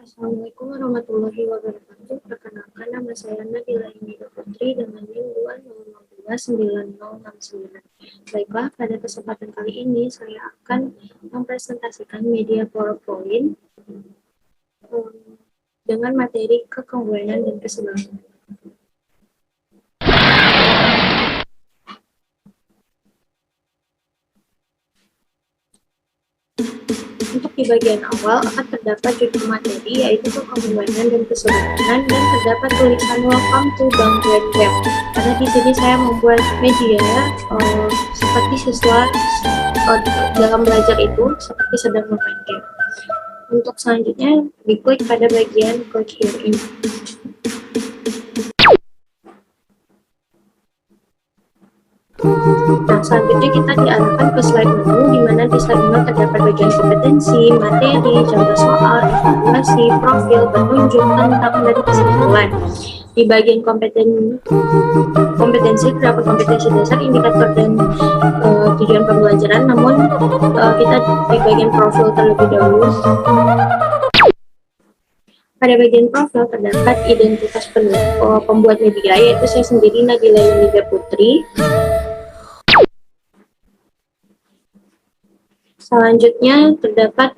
Assalamualaikum warahmatullahi wabarakatuh. Perkenalkan, nama saya Nabila Indah Putri dengan NIM 200299069. Baiklah, pada kesempatan kali ini saya akan mempresentasikan media PowerPoint dengan materi kekongruenan dan keseimbangan. Untuk di bagian awal akan terdapat judul materi yaitu kekongruenan dan keseimbangan, dan terdapat tulisan welcome to Bangwen Web. Karena di sini saya membuat media seperti siswa dalam belajar itu seperti sedang bermain game. Untuk selanjutnya diklik pada bagian click here ini. Nah, selanjutnya kita diarahkan ke slide menu, di mana di slide menu terdapat bagian kompetensi, materi, contoh soal, evaluasi, profil, petunjuk, tentang, dan kesimpulan. Di bagian kompetensi terdapat kompetensi dasar, indikator, dan tujuan pembelajaran. Namun kita di bagian profil terlebih dahulu. Pada bagian profil terdapat identitas pembuat media, yaitu saya sendiri, Nabila Indah Putri. Selanjutnya terdapat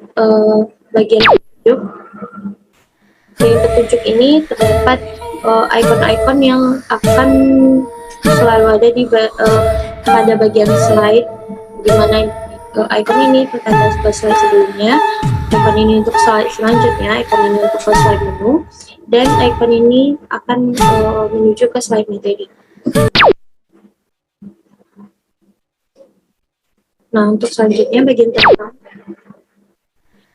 bagian petunjuk. Di petunjuk ini terdapat icon-icon yang akan selalu ada di pada bagian slide, di mana icon ini berkaitan dengan slide sebelumnya, icon ini untuk slide selanjutnya, icon ini untuk slide menu, dan icon ini akan menuju ke slide materi. Nah, untuk selanjutnya bagian tentang.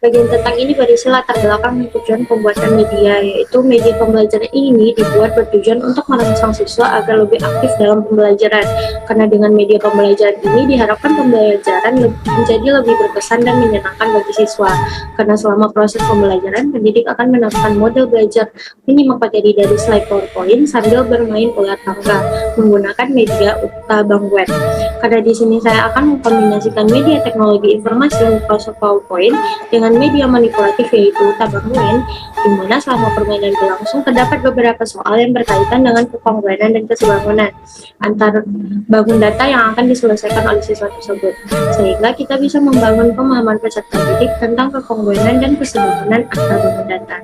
Bagian tentang ini berisi latar belakang dan tujuan pembuatan media, yaitu media pembelajaran ini dibuat bertujuan untuk merangsang siswa agar lebih aktif dalam pembelajaran. Karena dengan media pembelajaran ini diharapkan pembelajaran menjadi lebih berkesan dan menyenangkan bagi siswa. Karena selama proses pembelajaran, pendidik akan menerapkan model belajar menyimak materi dari slide PowerPoint sambil bermain ular tangga menggunakan media Bangwen. Karena di sini saya akan mengkombinasikan media teknologi informasi Microsoft PowerPoint dengan media manipulatif yaitu Bangwen, di mana selama permainan berlangsung terdapat beberapa soal yang berkaitan dengan kekongruenan dan keseimbangan antar bangun data yang akan diselesaikan oleh siswa tersebut, sehingga kita bisa membangun pemahaman peserta didik tentang kekongruenan dan keseimbangan antar bangun data.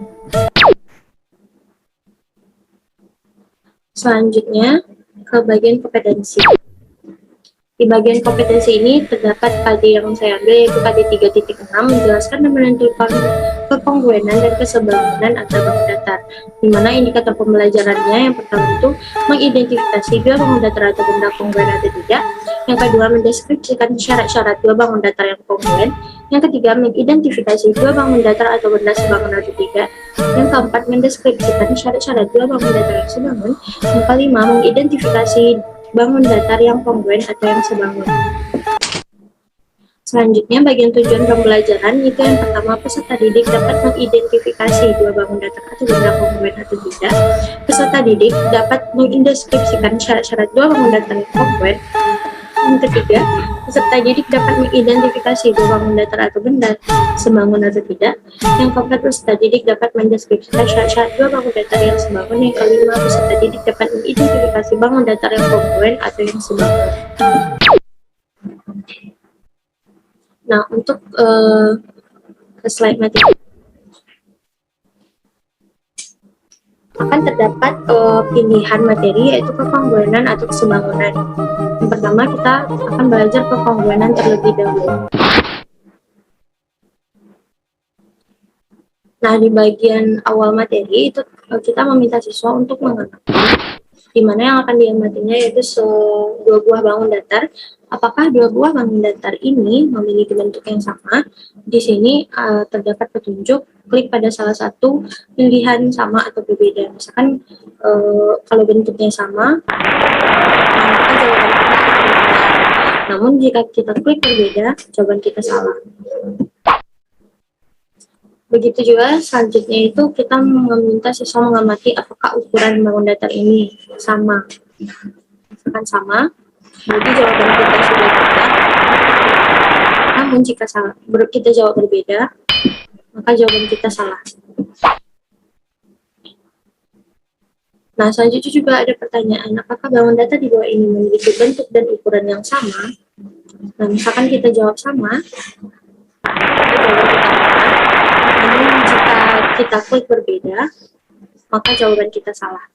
Selanjutnya ke bagian kompetensi. Di bagian kompetensi ini terdapat KD yang saya ambil, yaitu KD 3.6, menjelaskan dan menentukan kekongruenan dan keseimbangan antar bangun datar, di mana indikator pembelajarannya yang pertama itu mengidentifikasi dua bangun datar atau benda kongruen atau tidak, yang kedua mendeskripsikan syarat-syarat dua bangun datar yang kongruen, yang ketiga mengidentifikasi dua bangun datar atau benda sebangun atau tidak, yang keempat mendeskripsikan syarat-syarat dua bangun datar yang sebangun, yang kelima mengidentifikasi bangun datar yang kongruen atau yang sebangun. Selanjutnya bagian tujuan pembelajaran, itu yang pertama peserta didik dapat mengidentifikasi dua bangun datar atau benda kongruen atau tidak. Peserta didik dapat mendeskripsikan syarat-syarat dua bangun datar yang kongruen. Yang ketiga, peserta didik dapat mengidentifikasi dua bangun datar atau benda sebangun atau tidak. Yang keempat, peserta didik dapat mendeskripsikan syarat-syarat dua bangun datar yang sebangun. Yang kelima, peserta didik dapat mengidentifikasi bangun datar yang kongruen atau yang sebangun. Nah, untuk ke slide materi akan terdapat pilihan materi, yaitu kekongruenan atau keseimbangan. Yang pertama, kita akan belajar kekongruenan terlebih dahulu. Nah, di bagian awal materi itu kita meminta siswa untuk mengamati, di mana yang akan diamatinya yaitu dua buah bangun datar. Apakah dua buah bangun datar ini memiliki bentuk yang sama? Di sini terdapat petunjuk, klik pada salah satu pilihan sama atau berbeda. Misalkan kalau bentuknya sama, maka jawaban kita akan benar. Namun jika kita klik berbeda, jawaban kita salah. Begitu juga selanjutnya itu kita meminta siswa mengamati apakah ukuran bangun datar ini sama. Misalkan sama, berarti jawaban kita sudah benar. Namun jika kita jawab berbeda, maka jawaban kita salah. Nah, selanjutnya juga ada pertanyaan, apakah bangun data di bawah ini memiliki bentuk dan ukuran yang sama? Nah, misalkan kita jawab sama, namun jika kita klik berbeda, maka jawaban kita salah.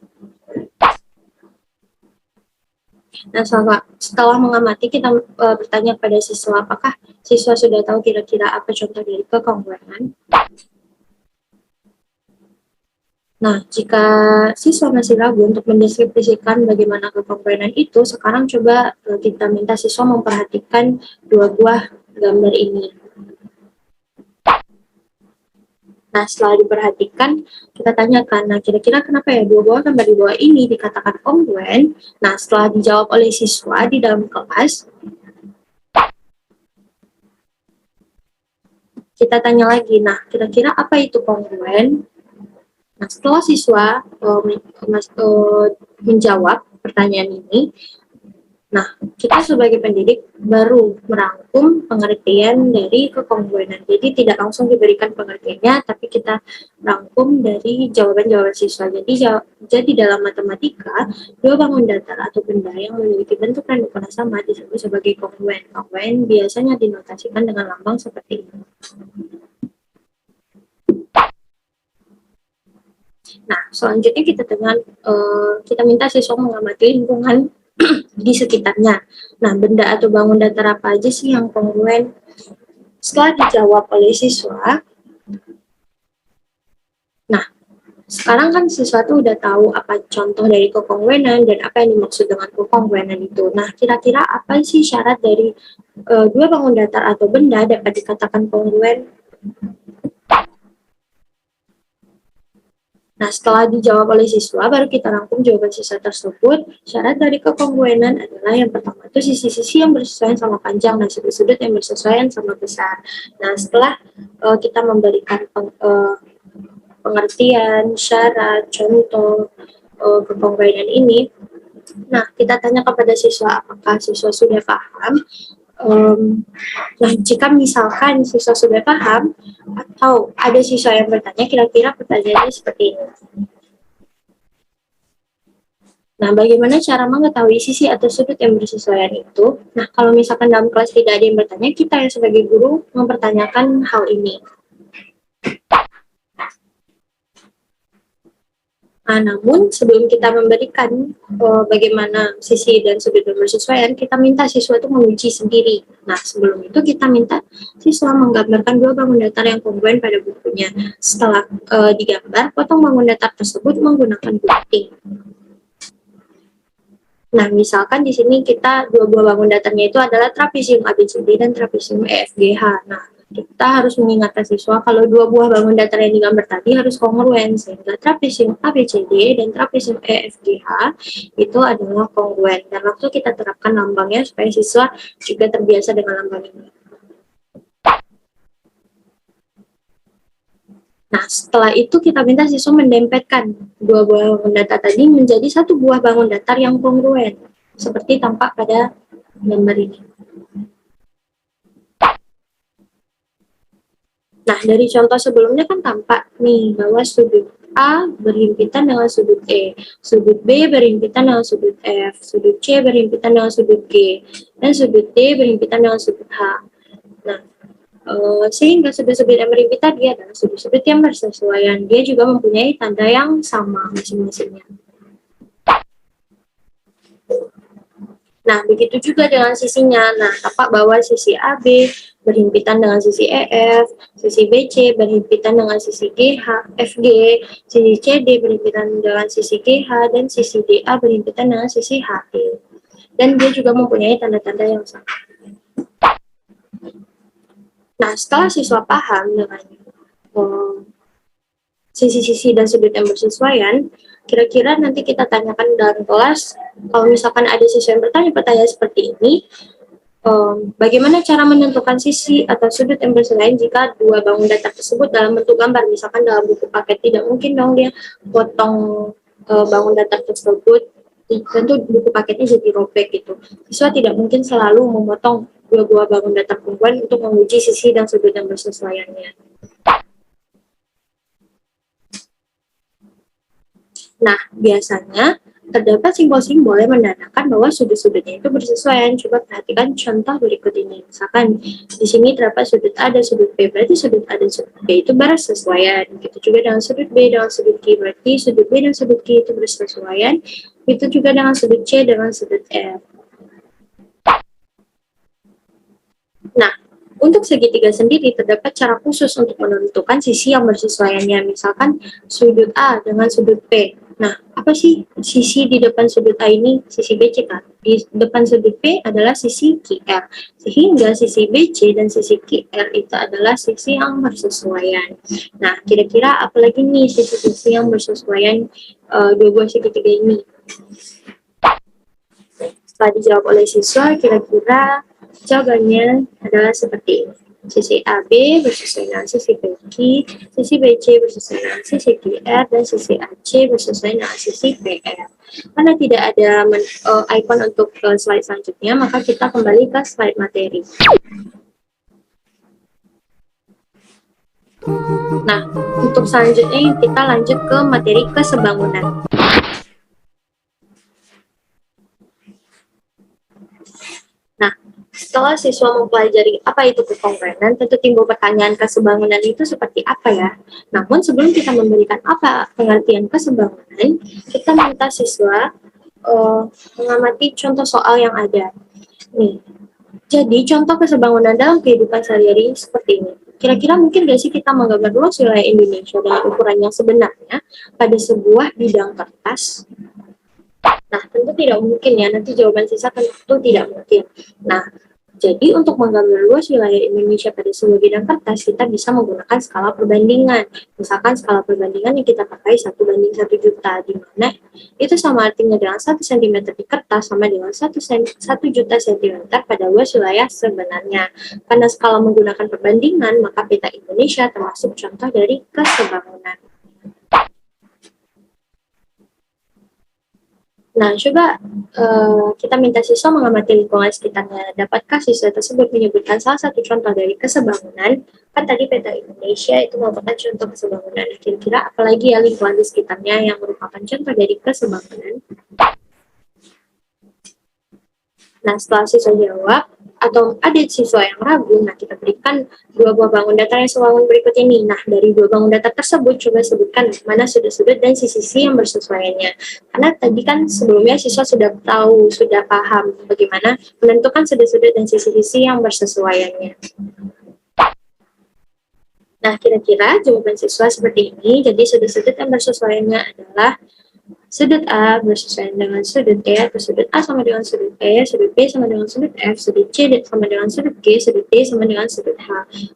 Nah, setelah mengamati, kita bertanya pada siswa, apakah siswa sudah tahu kira-kira apa contoh dari kekongruenan? Nah, jika siswa masih ragu untuk mendeskripsikan bagaimana kekongruenan itu, sekarang coba kita minta siswa memperhatikan dua buah gambar ini. Nah, setelah diperhatikan, kita tanyakan, nah kira-kira kenapa ya dua buah gambar di bawah ini dikatakan kongruen? Nah, setelah dijawab oleh siswa di dalam kelas, kita tanya lagi, nah kira-kira apa itu kongruen? Nah, setelah siswa menjawab pertanyaan ini, nah kita sebagai pendidik baru merangkum pengertian dari kekongruenan. Jadi tidak langsung diberikan pengertiannya, tapi kita rangkum dari jawaban-jawaban siswa. Jadi dalam matematika, dua bangun datar atau benda yang memiliki bentuk dan ukuran sama disebut sebagai kongruen. Kongruen biasanya dinotasikan dengan lambang seperti ini. Nah, selanjutnya kita minta siswa mengamati lingkungan di sekitarnya. Nah, benda atau bangun datar apa aja sih yang kongruen? Setelah dijawab oleh siswa, nah, sekarang kan siswa tuh udah tahu apa contoh dari kekongruenan dan apa yang dimaksud dengan kekongruenan itu. Nah, kira-kira apa sih syarat dari dua bangun datar atau benda dapat dikatakan kongruen? Nah, setelah dijawab oleh siswa, baru kita rangkum jawaban siswa tersebut. Syarat dari kekongruenan adalah yang pertama itu sisi-sisi yang bersesuaian sama panjang dan sudut-sudut yang bersesuaian sama besar. Nah, setelah kita memberikan pengertian, syarat, contoh kekongruenan ini, nah kita tanya kepada siswa apakah siswa sudah paham. Nah, jika misalkan siswa sudah paham atau ada siswa yang bertanya, kira-kira pertanyaannya seperti ini. Nah, bagaimana cara mengetahui sisi atau sudut yang bersesuaian itu? Nah, kalau misalkan dalam kelas tidak ada yang bertanya, kita yang sebagai guru mempertanyakan hal ini. Nah, namun sebelum kita memberikan bagaimana sisi dan sudut yang bersesuaian, kita minta siswa itu menguji sendiri. Nah, sebelum itu kita minta siswa menggambarkan dua bangun datar yang kongruen pada bukunya. Setelah digambar, potong bangun datar tersebut menggunakan gunting. Nah, misalkan di sini kita dua buah bangun datarnya itu adalah trapesium ABCD dan trapesium EFGH. Nah, kita harus mengingatkan siswa kalau dua buah bangun datar yang digambar tadi harus kongruen, sehingga trapesium ABCD dan trapesium EFGH itu adalah kongruen. Dan langsung kita terapkan lambangnya supaya siswa juga terbiasa dengan lambang ini. Nah, setelah itu kita minta siswa mendempetkan dua buah bangun datar tadi menjadi satu buah bangun datar yang kongruen, seperti tampak pada gambar ini. Nah, dari contoh sebelumnya kan tampak nih bahwa sudut A berhimpitan dengan sudut E, sudut B berhimpitan dengan sudut F, sudut C berhimpitan dengan sudut G, dan sudut D berhimpitan dengan sudut H. Nah, sehingga sudut-sudut yang berhimpitan dia adalah sudut-sudut yang bersesuaian. Dia juga mempunyai tanda yang sama masing-masingnya. Nah, begitu juga dengan sisinya. Nah, tampak bahwa sisi AB berhimpitan dengan sisi EF, sisi BC berhimpitan dengan sisi GH, FG, sisi CD berhimpitan dengan sisi GH, dan sisi DA berhimpitan dengan sisi HE. Dan dia juga mempunyai tanda-tanda yang sama. Nah, setelah siswa paham dengan sisi-sisi dan sudut yang bersesuaian, kira-kira nanti kita tanyakan dalam kelas, kalau misalkan ada siswa yang bertanya pertanyaan seperti ini, bagaimana cara menentukan sisi atau sudut yang bersesuaian jika dua bangun datar tersebut dalam bentuk gambar, misalkan dalam buku paket, tidak mungkin dong dia potong bangun datar tersebut, tentu buku paketnya jadi robek gitu. Siswa tidak mungkin selalu memotong dua buah bangun datar kongruen untuk menguji sisi dan sudut yang bersesuaiannya. Nah, biasanya terdapat simbol-simbol yang menandakan bahwa sudut-sudutnya itu bersesuaian. Coba perhatikan contoh berikut ini. Misalkan di sini terdapat sudut A dan sudut B, berarti sudut A dan sudut B itu bersesuaian. Begitu juga dengan sudut B dengan sudut Q, berarti sudut B dan sudut Q itu bersesuaian. Itu juga dengan sudut C dengan sudut F. Nah, untuk segitiga sendiri terdapat cara khusus untuk menentukan sisi yang bersesuaiannya. Misalkan sudut A dengan sudut P. Nah, apa sih sisi di depan sudut A ini? Sisi BC kan? Di depan sudut P adalah sisi QR. Sehingga sisi BC dan sisi QR itu adalah sisi yang bersesuaian. Nah, kira-kira apa lagi nih sisi-sisi yang bersesuaian dua buah segitiga ini? Setelah dijawab oleh siswa, kira-kira jawabannya adalah seperti ini. Sisi AB bersesuaian dengan sisi BQ, sisi BC bersesuaian dengan sisi QR, dan sisi AC bersesuaian dengan sisi PR. Karena tidak ada icon untuk slide selanjutnya, maka kita kembali ke slide materi. Nah, untuk selanjutnya kita lanjut ke materi kesebangunan. Setelah siswa mempelajari apa itu kekongruenan, tentu timbul pertanyaan kesebangunan itu seperti apa ya. Namun sebelum kita memberikan apa pengertian kesebangunan, kita minta siswa mengamati contoh soal yang ada. Nih, jadi contoh kesebangunan dalam kehidupan sehari-hari seperti ini. Kira-kira mungkin gak sih kita menggambar luas wilayah Indonesia dengan ukuran yang sebenarnya pada sebuah bidang kertas? Nah, tentu tidak mungkin ya, nanti jawaban sisa tentu tidak mungkin. Nah, jadi untuk menggambar luas wilayah Indonesia pada sebuah bidang kertas, kita bisa menggunakan skala perbandingan. Misalkan skala perbandingan yang kita pakai 1:1.000.000, di mana itu sama artinya dengan 1 cm di kertas sama dengan 1 juta cm pada luas wilayah sebenarnya. Karena skala menggunakan perbandingan, maka peta Indonesia termasuk contoh dari kesebangunan. Nah, coba kita minta siswa mengamati lingkungan sekitarnya. Dapatkah siswa tersebut menyebutkan salah satu contoh dari kesebangunan? Kan tadi peta Indonesia itu merupakan contoh kesebangunan. Kira-kira apalagi ya lingkungan di sekitarnya yang merupakan contoh dari kesebangunan? Nah, setelah siswa jawab, atau ada siswa yang ragu, nah kita berikan dua buah bangun datar yang sebangun berikut ini. Nah, dari dua bangun datar tersebut, coba sebutkan mana sudut-sudut dan sisi-sisi yang bersesuaiannya. Karena tadi kan sebelumnya siswa sudah tahu, sudah paham bagaimana menentukan sudut-sudut dan sisi-sisi yang bersesuaiannya. Nah, kira-kira jawaban siswa seperti ini. Jadi sudut-sudut yang bersesuaiannya adalah sudut A bersesuaian dengan sudut E, atau sudut A sama dengan sudut E, sudut B sama dengan sudut F, sudut C sama dengan sudut G, sudut D sama dengan sudut H.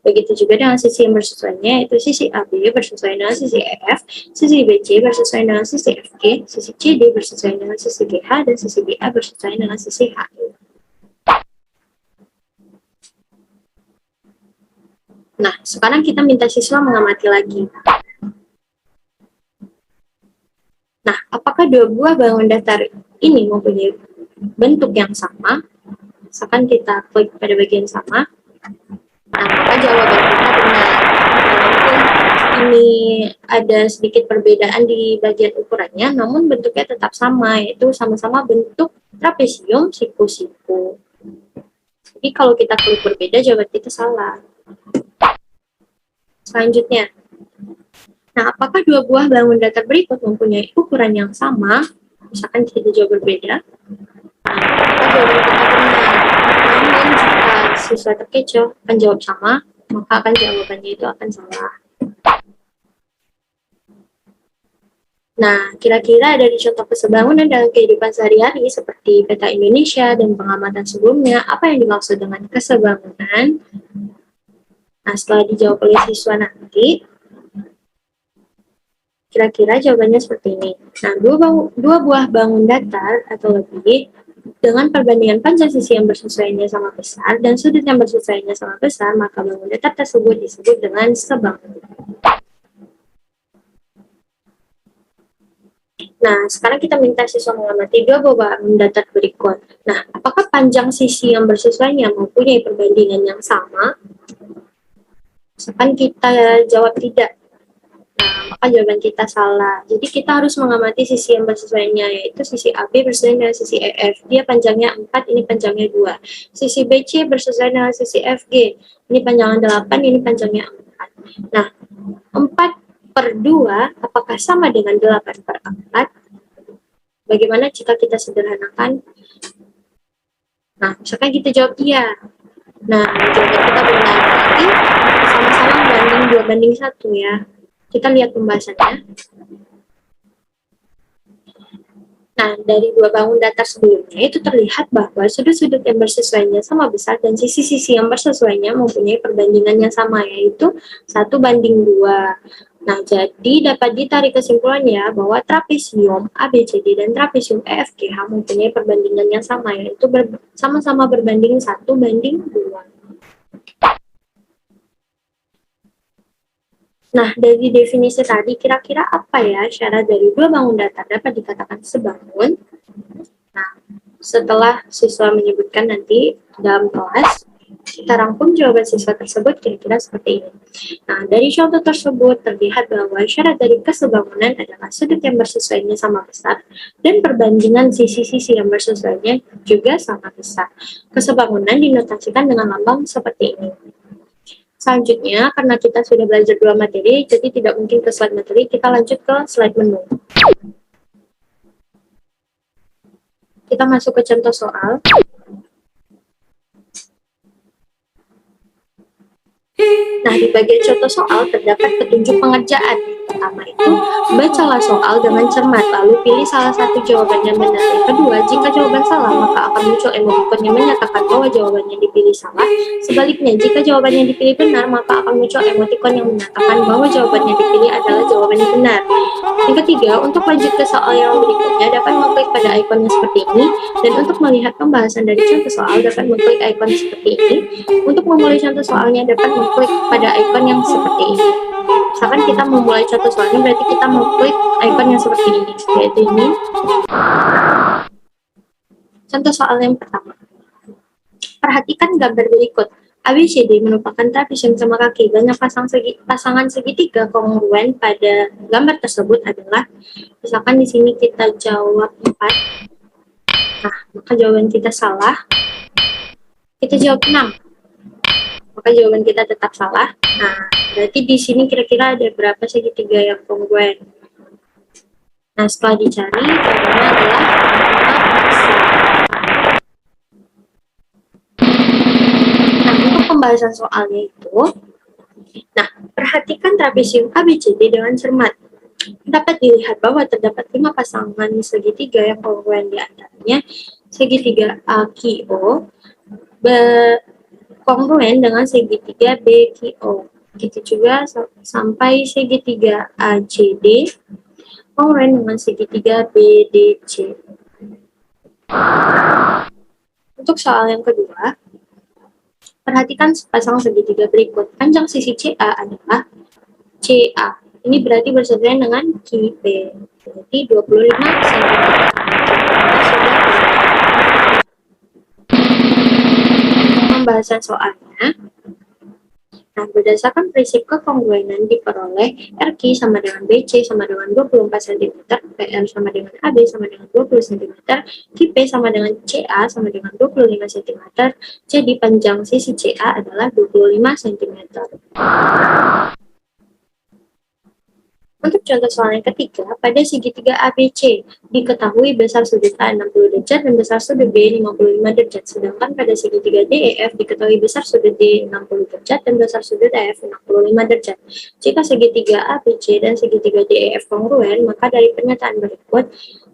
Begitu juga dengan sisi yang bersesuaiannya, yaitu sisi AB bersesuaian dengan sisi EF, sisi BC bersesuaian dengan sisi FG, sisi CD bersesuaian dengan sisi GH, dan sisi BA bersesuaian dengan sisi HI. Nah, sekarang kita minta siswa mengamati lagi. Nah, apakah dua buah bangun datar ini mempunyai bentuk yang sama? Misalkan kita klik pada bagian sama. Nah, maka jawaban kita benar. Walaupun ini ada sedikit perbedaan di bagian ukurannya, namun bentuknya tetap sama, yaitu sama-sama bentuk trapesium siku-siku. Jadi kalau kita klik berbeda, jawaban kita salah. Selanjutnya, nah, apakah dua buah bangun datar berikut mempunyai ukuran yang sama? Misalkan kita jawab berbeda, maka jawaban kita benar. Namun jika siswa terkecoh akan jawab sama, maka akan jawabannya itu akan salah. Nah, kira-kira dari contoh kesebangunan dalam kehidupan sehari-hari seperti peta Indonesia dan pengamatan sebelumnya, apa yang dimaksud dengan kesebangunan? Nah, setelah dijawab oleh siswa nanti, kira-kira jawabannya seperti ini. Nah, dua buah bangun datar atau lebih dengan perbandingan panjang sisi yang bersesuaiannya sama besar dan sudut yang bersesuaiannya sama besar, maka bangun datar tersebut disebut dengan sebangunan. Nah, sekarang kita minta siswa mengamati dua buah bangun datar berikut. Nah, apakah panjang sisi yang bersesuaiannya mempunyai perbandingan yang sama? Misalkan kita jawab tidak. Nah, maka jawaban kita salah. Jadi kita harus mengamati sisi yang bersesuaiannya, yaitu sisi AB bersesuaian dengan sisi EF. Dia panjangnya 4, ini panjangnya 2. Sisi BC bersesuaian dengan sisi FG. Ini panjangnya 8, ini panjangnya 4. Nah, 4/2 apakah sama dengan 8/4? Bagaimana jika kita sederhanakan? Nah, misalkan kita jawab iya. Nah, jawaban kita benar. Berarti sama-sama banding 2/1 ya. Kita lihat pembahasannya. Nah, dari dua bangun datar sebelumnya itu terlihat bahwa sudut-sudut yang bersesuaiannya sama besar dan sisi-sisi yang bersesuaiannya mempunyai perbandingan yang sama, yaitu 1/2. Nah, jadi dapat ditarik kesimpulannya bahwa trapesium ABCD dan trapesium EFGH mempunyai perbandingan yang sama, yaitu sama-sama berbanding 1/2. Nah, dari definisi tadi, kira-kira apa ya syarat dari dua bangun datar dapat dikatakan sebangun? Nah, setelah siswa menyebutkan nanti dalam kelas, kita rangkum jawaban siswa tersebut kira-kira seperti ini. Nah, dari contoh tersebut terlihat bahwa syarat dari kesebangunan adalah sudut yang bersesuaiannya sama besar dan perbandingan sisi-sisi yang bersesuaiannya juga sama besar. Kesebangunan dinotasikan dengan lambang seperti ini. Selanjutnya, karena kita sudah belajar dua materi, jadi tidak mungkin ke slide materi, kita lanjut ke slide menu. Kita masuk ke contoh soal. Nah, di bagian contoh soal terdapat petunjuk pengerjaan. Pertama itu, bacalah soal dengan cermat, lalu pilih salah satu jawaban yang benar. Yang kedua, jika jawaban salah, maka akan muncul emoticon yang menyatakan bahwa jawabannya dipilih salah. Sebaliknya, jika jawabannya dipilih benar, maka akan muncul emoticon yang menyatakan bahwa jawabannya dipilih adalah jawaban yang benar. Yang ketiga, untuk lanjut ke soal yang berikutnya, dapat mengklik pada ikon yang seperti ini, dan untuk melihat pembahasan dari contoh soal, dapat mengklik ikon seperti ini. Untuk memulai contoh soalnya, dapat mengklik pada ikon yang seperti ini. Misalkan kita memulai contoh soalnya, berarti kita mengklik ikon yang seperti ini, yaitu ini. Contoh soal yang pertama. Perhatikan gambar berikut. ABCD merupakan trapesium sama kaki. Banyak pasangan segitiga kongruen pada gambar tersebut adalah, misalkan di sini kita jawab 4. Nah, maka jawaban kita salah. Kita jawab 6. Maka jawaban kita tetap salah. Nah, berarti di sini kira-kira ada berapa segitiga yang kongruen? Nah, setelah dicari, jawabannya adalah 5%. Nah, untuk pembahasan soalnya itu, nah, perhatikan trapesium ABCD dengan cermat. Dapat dilihat bahwa terdapat 5 pasangan segitiga yang kongruen, di antaranya segitiga AQO kongruen dengan segitiga BQO. Begitu juga sampai segitiga ACD kongruen dengan segitiga BDC. Untuk soal yang kedua, perhatikan sepasang segitiga berikut. Panjang sisi CA adalah CA. Ini berarti bersesuaian dengan QP. Berarti 25 cm. Pembahasan soalnya. Nah, berdasarkan prinsip kekongruenan diperoleh RQ sama dengan BC sama dengan 24 cm, PR sama dengan AB sama dengan 20 cm, QP sama dengan CA sama dengan 25 cm, jadi panjang sisi CA adalah 25 cm. Untuk contoh soal yang ketiga, pada segitiga ABC, diketahui besar sudut A 60 derajat dan besar sudut B 55 derajat. Sedangkan pada segitiga DEF diketahui besar sudut D 60 derajat dan besar sudut EF 65 derajat. Jika segitiga ABC dan segitiga DEF kongruen, maka dari pernyataan berikut,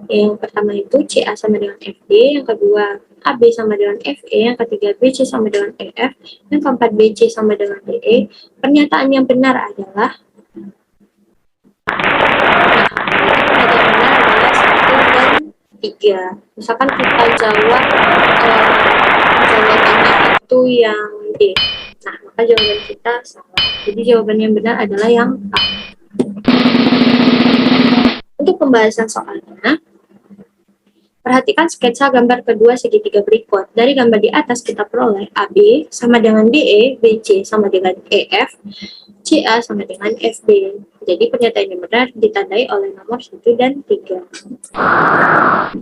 yang pertama itu CA sama dengan FD, yang kedua AB sama dengan FE, yang ketiga BC sama dengan EF, yang keempat BC sama dengan DE. Pernyataan yang benar adalah adalah 1 dan 3. Misalkan kita jawab jawabannya itu yang D. Nah, maka jawaban kita salah. Jadi jawaban yang benar adalah yang A. Untuk pembahasan soalnya, perhatikan sketsa gambar kedua segitiga berikut. Dari gambar di atas kita peroleh AB sama dengan DE, BC sama dengan EF, CA sama dengan FB. Jadi pernyataan yang benar ditandai oleh nomor 1 dan 3.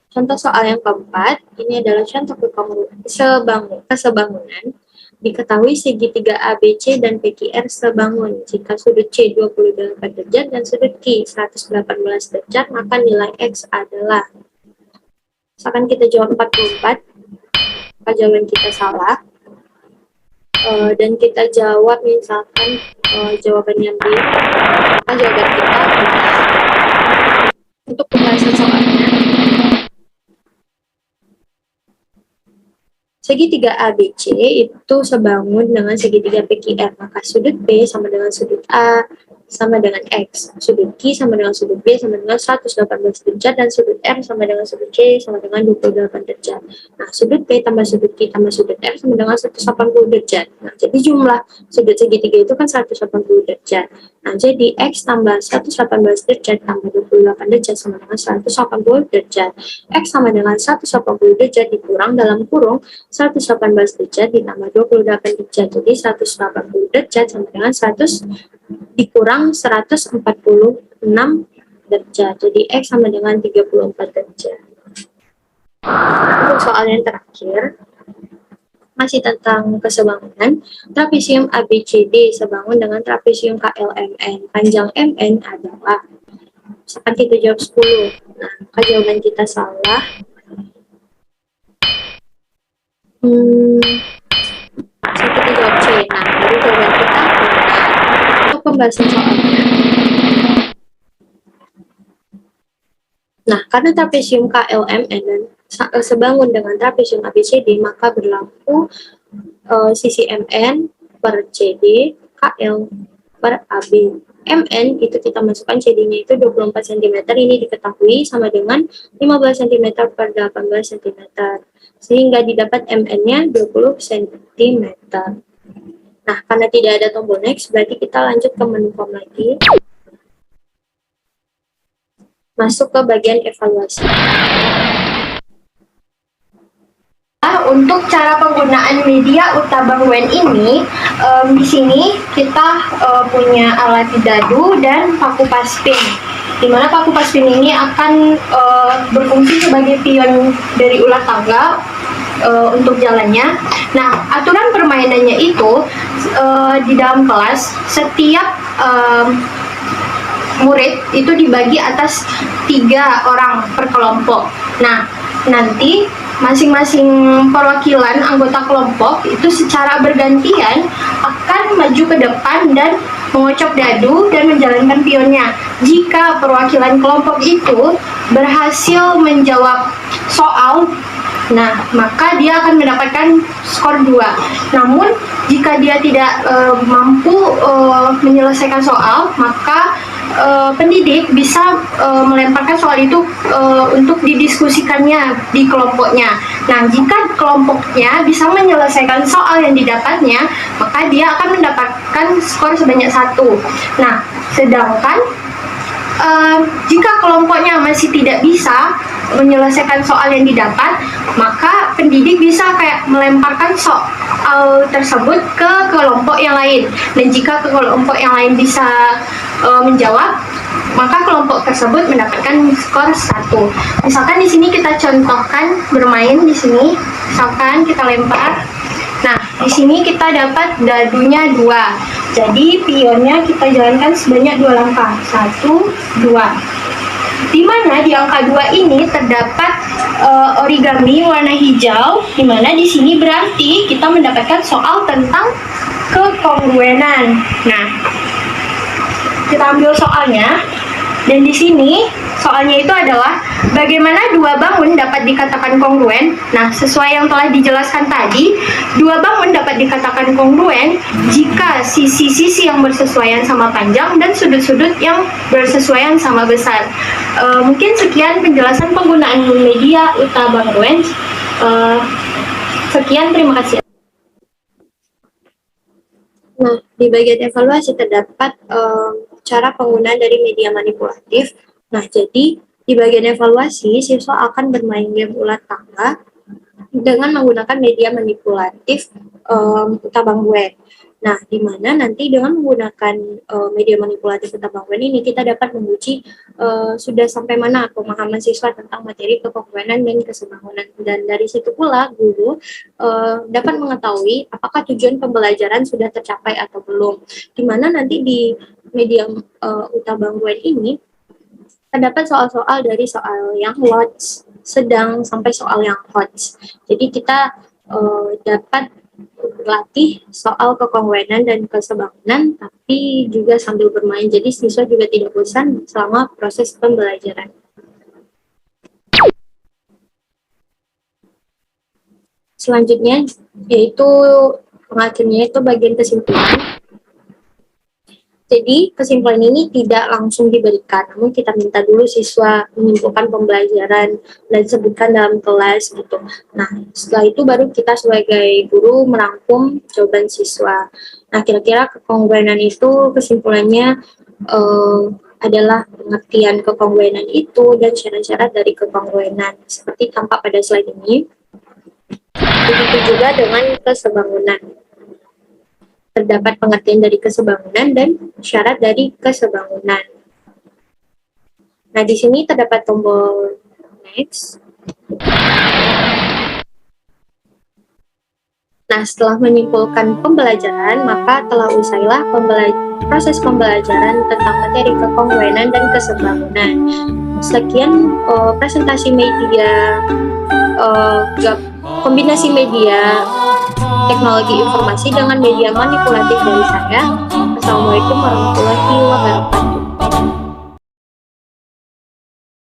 Contoh soal yang keempat, ini adalah contoh kesebangunan. Diketahui segitiga ABC dan PQR sebangun. Jika sudut C 28 derajat dan sudut Q 118 derajat, maka nilai X adalah. Misalkan kita jawab 44, maka jawaban kita salah. Dan kita jawab misalkan jawabannya B, maka jawaban kita benar. Untuk pembahasan soalnya, segitiga ABC itu sebangun dengan segitiga PQR, maka sudut B sama dengan sudut A sama dengan X, sudut Q sama dengan sudut B sama dengan 118 derajat, dan sudut R sama dengan sudut C sama dengan 28 derajat. Nah, sudut B tambah sudut Q tambah sudut R sama dengan 180 derajat. Nah, jadi jumlah sudut segitiga itu kan 180 derajat. Nah, jadi X tambah 118 derajat tambah 28 derajat sama dengan 180 derajat. X sama dengan 180 derajat dikurang dalam kurung 118 derajat ditambah 28 derajat. Jadi 180 derajat sama dengan 100 dikurang 146 derajat. Jadi X sama dengan 34 derajat. Untuk soal yang terakhir, masih tentang kesebangunan, trapesium ABCD sebangun dengan trapesium KLMN. Panjang MN adalah, misalkan kita jawab 10. Nah, maka jawaban kita salah. So, kita jawab C. Nah, baru jawaban kita benar. Untuk pembahasan soalnya. Nah, karena trapesium KLMN dan sebangun dengan trapesium ABCD, maka berlaku sisi MN per CD, KL per AB. MN itu kita masukkan CD-nya itu 24 cm, ini diketahui sama dengan 15 cm per 18 cm. Sehingga didapat MN-nya 20 cm. Nah, karena tidak ada tombol next, berarti kita lanjut ke menu form lagi. Masuk ke bagian evaluasi. Untuk cara penggunaan media Utabangwen ini, di sini kita punya alat dadu dan paku paspin. Di mana paku paspin ini akan berfungsi sebagai pion dari ulat tangga untuk jalannya. Nah, aturan permainannya itu di dalam kelas setiap murid itu dibagi atas 3 orang per kelompok. Nah, nanti masing-masing perwakilan anggota kelompok itu secara bergantian akan maju ke depan dan mengocok dadu dan menjalankan pionnya. Jika perwakilan kelompok itu berhasil menjawab soal, nah, maka dia akan mendapatkan skor 2. Namun, jika dia tidak mampu menyelesaikan soal, maka pendidik bisa melemparkan soal itu untuk didiskusikannya di kelompoknya. Nah, jika kelompoknya bisa menyelesaikan soal yang didapatnya, maka dia akan mendapatkan skor sebanyak 1. Nah, sedangkan jika kelompoknya masih tidak bisa menyelesaikan soal yang didapat, maka pendidik bisa kayak melemparkan soal tersebut ke kelompok yang lain. Dan jika kelompok yang lain bisa menjawab, maka kelompok tersebut mendapatkan skor 1. Misalkan di sini kita contohkan bermain di sini. Misalkan kita lempar. Nah, di sini kita dapat dadunya 2. Jadi pionnya kita jalankan sebanyak 2 langkah. 1, 2. Di mana di angka 2 ini terdapat origami warna hijau, di mana di sini berarti kita mendapatkan soal tentang kekongruenan. Nah, kita ambil soalnya, dan di sini soalnya itu adalah bagaimana 2 bangun dapat dikatakan kongruen. Nah, sesuai yang telah dijelaskan tadi, 2 bangun dapat dikatakan kongruen jika sisi-sisi yang bersesuaian sama panjang dan sudut-sudut yang bersesuaian sama besar. Mungkin sekian penjelasan penggunaan media Utabangwen. Sekian, terima kasih. Nah, di bagian evaluasi terdapat cara penggunaan dari media manipulatif. Nah, jadi di bagian evaluasi, siswa akan bermain game ulat tangga dengan menggunakan media manipulatif Utabangwen. Nah, di mana nanti dengan menggunakan media manipulatif ketidakpaham ini kita dapat menguji sudah sampai mana pemahaman siswa tentang materi kekongruenan dan kesebangunan. Dan dari situ pula guru dapat mengetahui apakah tujuan pembelajaran sudah tercapai atau belum. Di mana nanti di media utabangguan ini terdapat soal-soal dari soal yang lots, sedang sampai soal yang hot. Jadi kita dapat berlatih soal kekongruenan dan kesebangunan, tapi juga sambil bermain. Jadi siswa juga tidak bosan selama proses pembelajaran. Selanjutnya yaitu pengakhirnya itu bagian kesimpulan. Jadi kesimpulan ini tidak langsung diberikan, namun kita minta dulu siswa menyimpulkan pembelajaran dan sebutkan dalam kelas gitu. Nah, setelah itu baru kita sebagai guru merangkum jawaban siswa. Nah, kira-kira kekongruenan itu kesimpulannya adalah pengertian kekongruenan itu dan syarat-syarat dari kekongruenan seperti tampak pada slide ini. Begitu juga dengan kesebangunan. Terdapat pengertian dari kesebangunan dan syarat dari kesebangunan. Nah, di sini terdapat tombol next. Nah, setelah menyimpulkan pembelajaran, maka telah usailah proses pembelajaran tentang materi kekongruenan dan kesebangunan. Sekian presentasi media, kombinasi media teknologi informasi dengan media manipulatif dari saya. Assalamualaikum warahmatullahi wabarakatuh.